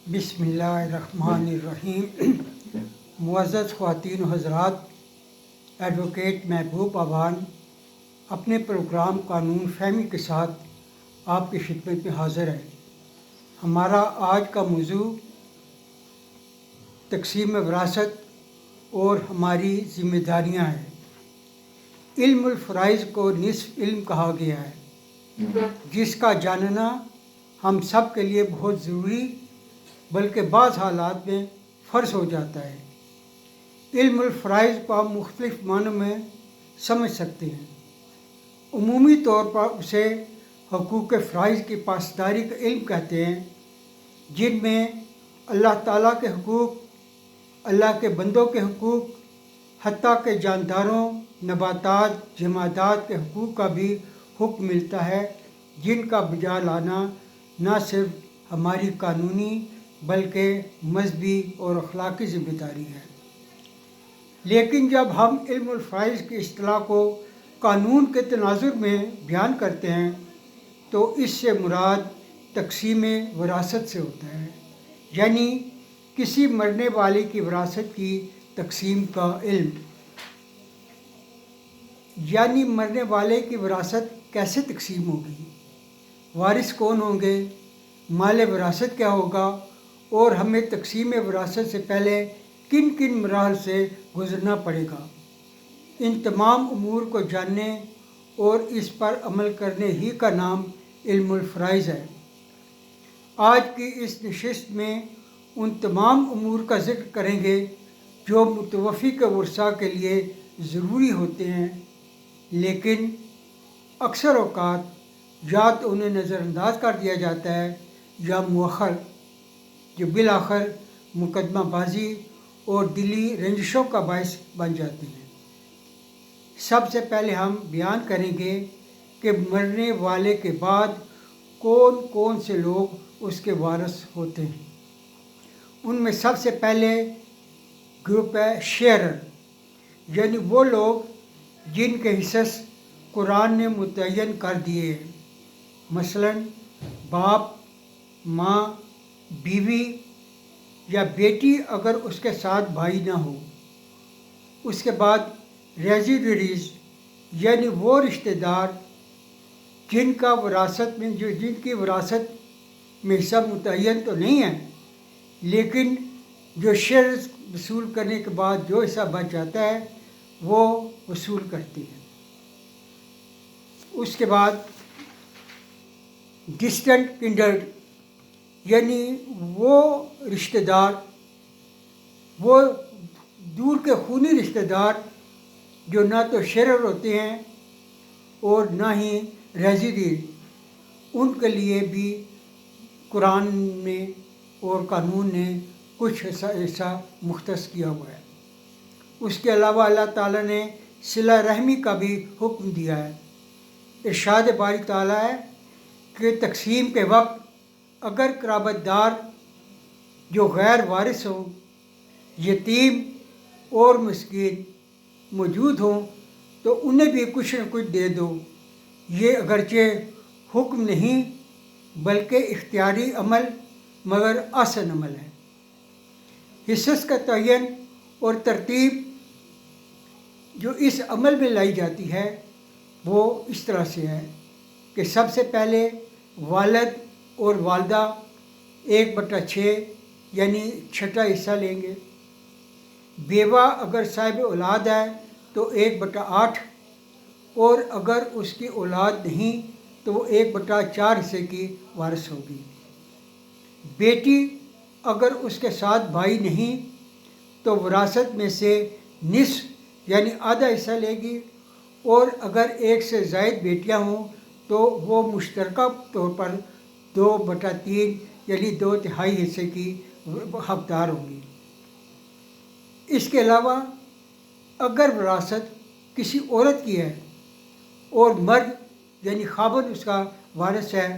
بسم اللہ الرحمن الرحیم۔ معزز خواتین و حضرات، ایڈوکیٹ محبوب آوان اپنے پروگرام قانون فہمی کے ساتھ آپ کی خدمت میں حاضر ہے۔ ہمارا آج کا موضوع تقسیم وراثت اور ہماری ذمہ داریاں ہیں۔ علم الفرائض کو نصف علم کہا گیا ہے، جس کا جاننا ہم سب کے لیے بہت ضروری بلکہ بعض حالات میں فرض ہو جاتا ہے۔ علم الفرائض کو ہم مختلف معنوں میں سمجھ سکتے ہیں۔ عمومی طور پر اسے حقوق فرائض کی پاسداری کا علم کہتے ہیں، جن میں اللہ تعالیٰ کے حقوق، اللہ کے بندوں کے حقوق، حتیٰ کہ جانداروں، نباتات، جمادات کے حقوق کا بھی حکم ملتا ہے، جن کا بجا لانا نہ صرف ہماری قانونی بلکہ مذہبی اور اخلاقی ذمہ داری ہے۔ لیکن جب ہم علم الفرائض کی اصطلاح کو قانون کے تناظر میں بیان کرتے ہیں تو اس سے مراد تقسیم وراثت سے ہوتا ہے، یعنی کسی مرنے والے کی وراثت کی تقسیم کا علم۔ یعنی مرنے والے کی وراثت کیسے تقسیم ہوگی، وارث کون ہوں گے، مال وراثت کیا ہوگا، اور ہمیں تقسیم وراثت سے پہلے کن کن مراحل سے گزرنا پڑے گا۔ ان تمام امور کو جاننے اور اس پر عمل کرنے ہی کا نام علم الفرائض ہے۔ آج کی اس نشست میں ان تمام امور کا ذکر کریں گے جو متوفی کے ورثاء کے لیے ضروری ہوتے ہیں، لیکن اکثر اوقات یا تو انہیں نظر انداز کر دیا جاتا ہے یا مؤخر، جو بالآخر مقدمہ بازی اور دلی رنجشوں کا باعث بن جاتی ہیں۔ سب سے پہلے ہم بیان کریں گے کہ مرنے والے کے بعد کون کون سے لوگ اس کے وارث ہوتے ہیں۔ ان میں سب سے پہلے گروپ ہے شیئرر، یعنی وہ لوگ جن کے حصص قرآن نے متعین کر دیے ہیں، مثلاً باپ، ماں، بیوی یا بیٹی اگر اس کے ساتھ بھائی نہ ہو۔ اس کے بعد ریزیڈریز، یعنی وہ رشتہ دار جن کی وراثت میں حصہ متعین تو نہیں ہے، لیکن جو شیئر وصول کرنے کے بعد جو حصہ بچ جاتا ہے وہ وصول کرتے ہیں۔ اس کے بعد ڈسٹنٹ کنڈرڈ، یعنی وہ رشتہ دار، وہ دور کے خونی رشتہ دار جو نہ تو شیئرر ہوتے ہیں اور نہ ہی ریزیڈیر، ان کے لیے بھی قرآن نے اور قانون نے کچھ حصہ مختص کیا ہوا ہے۔ اس کے علاوہ اللہ تعالیٰ نے صلہ رحمی کا بھی حکم دیا ہے۔ ارشاد باری تعالیٰ ہے کہ تقسیم کے وقت اگر قرابت دار جو غیر وارث ہوں، یتیم اور مسکین موجود ہوں تو انہیں بھی کچھ نہ کچھ دے دو۔ یہ اگرچہ حکم نہیں بلکہ اختیاری عمل مگر آسن عمل ہے۔ حصص کا تعین اور ترتیب جو اس عمل میں لائی جاتی ہے وہ اس طرح سے ہے کہ سب سے پہلے والد اور والدہ 1/6 یعنی چھٹا حصہ لیں گے۔ بیوہ اگر صاحب اولاد ہے تو 1/8، اور اگر اس کی اولاد نہیں تو وہ 1/4 حصے کی وارث ہوگی۔ بیٹی اگر اس کے ساتھ بھائی نہیں تو وراثت میں سے نصف یعنی آدھا حصہ لے گی، اور اگر ایک سے زائد بیٹیاں ہوں تو وہ مشترکہ طور پر 2/3 یعنی 2/3 حصے کی حقدار ہوں گی۔ اس کے علاوہ اگر وراثت کسی عورت کی ہے اور مرد یعنی خاوند اس کا وارث ہے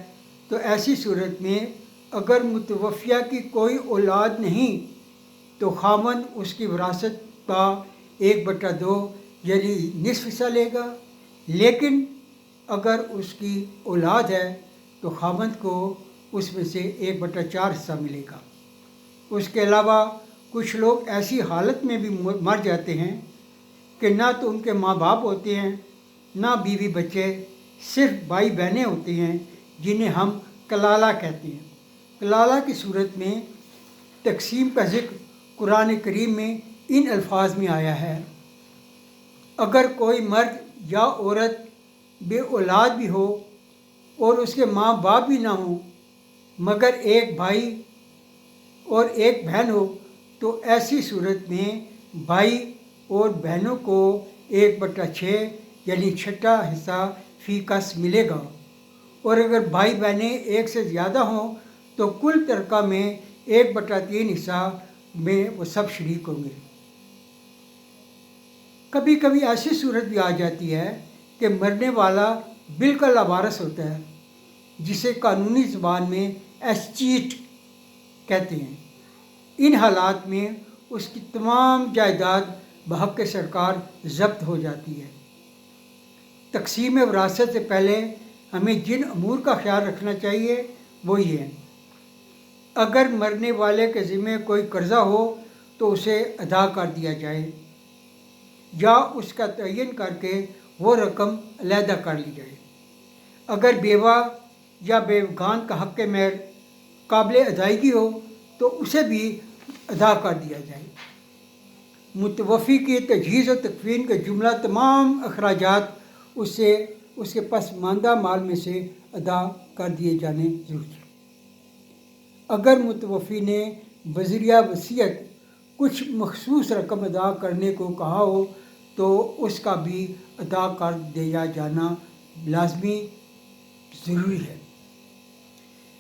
تو ایسی صورت میں اگر متوفیہ کی کوئی اولاد نہیں تو خاوند اس کی وراثت کا 1/2 یعنی نصف حصہ لے گا، لیکن اگر اس کی اولاد ہے تو خاوند کو اس میں سے 1/4 حصہ ملے گا۔ اس کے علاوہ کچھ لوگ ایسی حالت میں بھی مر جاتے ہیں کہ نہ تو ان کے ماں باپ ہوتے ہیں، نہ بیوی بچے، صرف بھائی بہنیں ہوتی ہیں جنہیں ہم کلالہ کہتے ہیں۔ کلالہ کی صورت میں تقسیم کا ذکر قرآن کریم میں ان الفاظ میں آیا ہے: اگر کوئی مرد یا عورت بے اولاد بھی ہو اور اس کے ماں باپ بھی نہ ہوں مگر ایک بھائی اور ایک بہن ہو تو ایسی صورت میں بھائی اور بہنوں کو 1/6 یعنی چھٹا حصہ فی کس ملے گا، اور اگر بھائی بہنیں ایک سے زیادہ ہوں تو کل ترکہ میں 1/3 حصہ میں وہ سب شریک ہوں گے۔ کبھی کبھی ایسی صورت بھی آ جاتی ہے کہ مرنے والا بالکل لاوارث ہوتا ہے، جسے قانونی زبان میں ایسچیٹ کہتے ہیں۔ ان حالات میں اس کی تمام جائیداد بحق سرکار ضبط ہو جاتی ہے۔ تقسیم وراثت سے پہلے ہمیں جن امور کا خیال رکھنا چاہیے وہ یہ ہیں: اگر مرنے والے کے ذمہ کوئی قرضہ ہو تو اسے ادا کر دیا جائے یا اس کا تعین کر کے وہ رقم علیحدہ کر لی جائے۔ اگر بیوہ یا بیوگان کا حق مہر قابل ادائیگی ہو تو اسے بھی ادا کر دیا جائے۔ متوفی کی تجہیز و تکفین کے جملہ تمام اخراجات اس کے پسماندہ مال میں سے ادا کر دیے جانے ضروری ہیں۔ اگر متوفی نے بذریعہ وصیت کچھ مخصوص رقم ادا کرنے کو کہا ہو تو اس کا بھی ادا کر دیا جانا لازمی ضروری ہے۔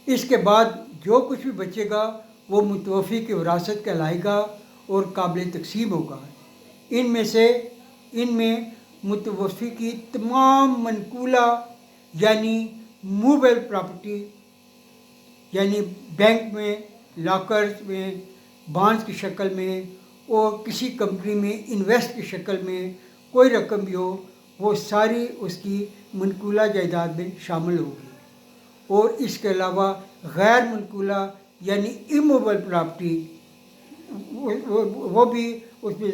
اس کے بعد جو کچھ بھی بچے گا وہ متوفی کی وراثت کہلائے گا اور قابل تقسیم ہوگا۔ ان میں متوفی کی تمام منقولہ یعنی موویبل پراپرٹی، یعنی بینک میں، لاکرز میں، بانڈز کی شکل میں اور کسی کمپنی میں انویسٹ کی شکل میں کوئی رقم بھی ہو، وہ ساری اس کی منقولہ جائیداد میں شامل ہوگی۔ اور اس کے علاوہ غیر منقولہ یعنی اموویبل پراپرٹی وہ بھی اس میں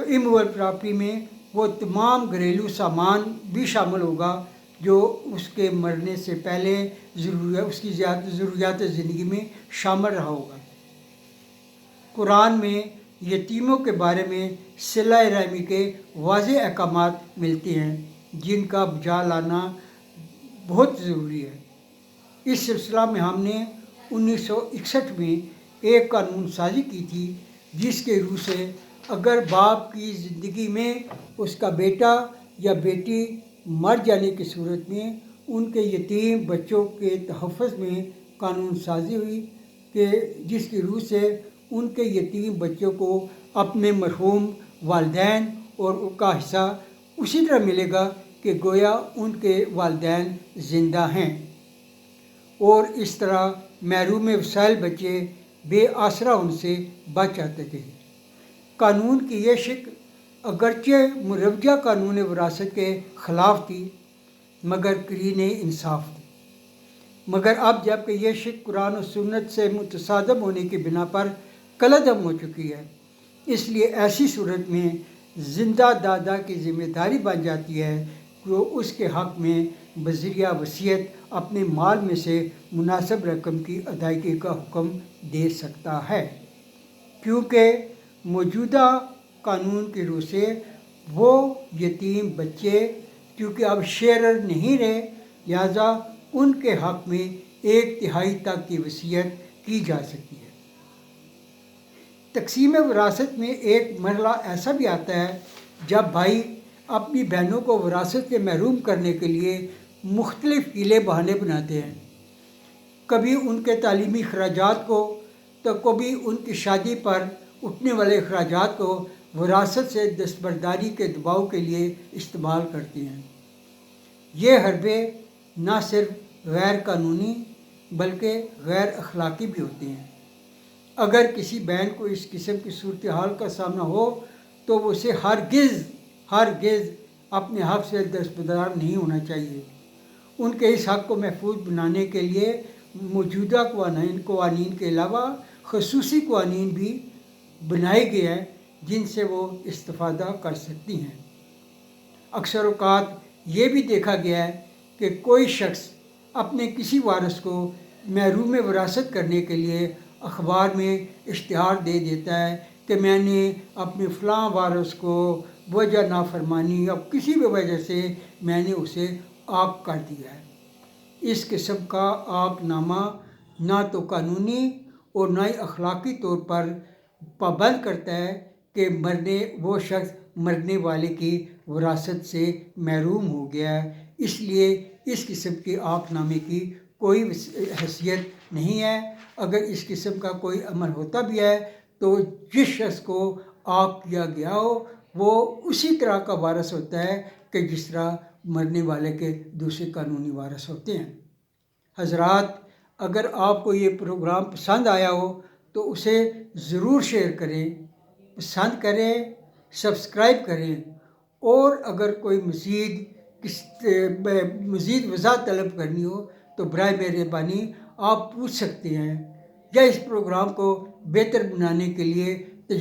اموویبل پراپرٹی میں وہ تمام گھریلو سامان بھی شامل ہوگا جو اس کے مرنے سے پہلے اس کی ضروریات زندگی میں شامل رہا ہوگا۔ قرآن میں یتیموں کے بارے میں صلہ رحمی کے واضح احکامات ملتے ہیں جن کا بجا لانا بہت ضروری ہے۔ اس سلسلہ میں ہم نے 1961 میں ایک قانون سازی کی تھی جس کے روح سے اگر باپ کی زندگی میں اس کا بیٹا یا بیٹی مر جانے کی صورت میں ان کے یتیم بچوں کے تحفظ میں قانون سازی ہوئی کہ جس کی روح سے ان کے یتیم بچوں کو اپنے مرحوم والدین اور ان کا حصہ اسی طرح ملے گا کہ گویا ان کے والدین زندہ ہیں، اور اس طرح محروم وسائل بچے بے آسرا ان سے بچ جاتے تھے۔ قانون کی یہ شکل اگرچہ مروجہ قانون وراثت کے خلاف تھی مگر قرین انصاف تھی۔ مگر اب جب کہ یہ شکل قرآن و سنت سے متصادم ہونے کی بنا پر کالعدم ہو چکی ہے، اس لیے ایسی صورت میں زندہ دادا کی ذمہ داری بن جاتی ہے کہ وہ اس کے حق میں بذریعہ وصیت اپنے مال میں سے مناسب رقم کی ادائیگی کا حکم دے سکتا ہے، کیونکہ موجودہ قانون کی روح سے وہ یتیم بچے کیونکہ اب شیئرر نہیں رہے، لہذا ان کے حق میں 1/3 تک کی وصیت کی جا سکتی ہے۔ تقسیم وراثت میں ایک مرحلہ ایسا بھی آتا ہے جب بھائی اپنی بہنوں کو وراثت سے محروم کرنے کے لیے مختلف ہیلے بہانے بناتے ہیں، کبھی ان کے تعلیمی اخراجات کو تو کبھی ان کی شادی پر اٹھنے والے اخراجات کو وراثت سے دستبرداری کے دباؤ کے لیے استعمال کرتے ہیں۔ یہ حربے نہ صرف غیر قانونی بلکہ غیر اخلاقی بھی ہوتے ہیں۔ اگر کسی بہن کو اس قسم کی صورتحال کا سامنا ہو تو اسے ہرگز اپنے حق سے دستبردار نہیں ہونا چاہیے۔ ان کے اس حق کو محفوظ بنانے کے لیے موجودہ قوانین کے علاوہ خصوصی قوانین بھی بنائے گئے ہیں جن سے وہ استفادہ کر سکتی ہیں۔ اکثر اوقات یہ بھی دیکھا گیا ہے کہ کوئی شخص اپنے کسی وارث کو محروم وراثت کرنے کے لیے اخبار میں اشتہار دے دیتا ہے کہ میں نے اپنے فلاں وارث کو وجہ نافرمانی اور کسی بھی وجہ سے میں نے اسے عاق کر دیا ہے۔ اس قسم کا عاق نامہ نہ تو قانونی اور نہ ہی اخلاقی طور پر پابند کرتا ہے کہ وہ شخص مرنے والے کی وراثت سے محروم ہو گیا ہے، اس لیے اس قسم کے عاق نامے کی کوئی حیثیت نہیں ہے۔ اگر اس قسم کا کوئی عمل ہوتا بھی ہے تو جس شخص کو عاق کیا گیا ہو وہ اسی طرح کا وارث ہوتا ہے کہ جس طرح مرنے والے کے دوسرے قانونی وارث ہوتے ہیں۔ حضرات، اگر آپ کو یہ پروگرام پسند آیا ہو تو اسے ضرور شیئر کریں، پسند کریں، سبسکرائب کریں، اور اگر کوئی مزید وضاحت طلب کرنی ہو تو برائے مہربانی آپ پوچھ سکتے ہیں، یا اس پروگرام کو بہتر بنانے کے لیے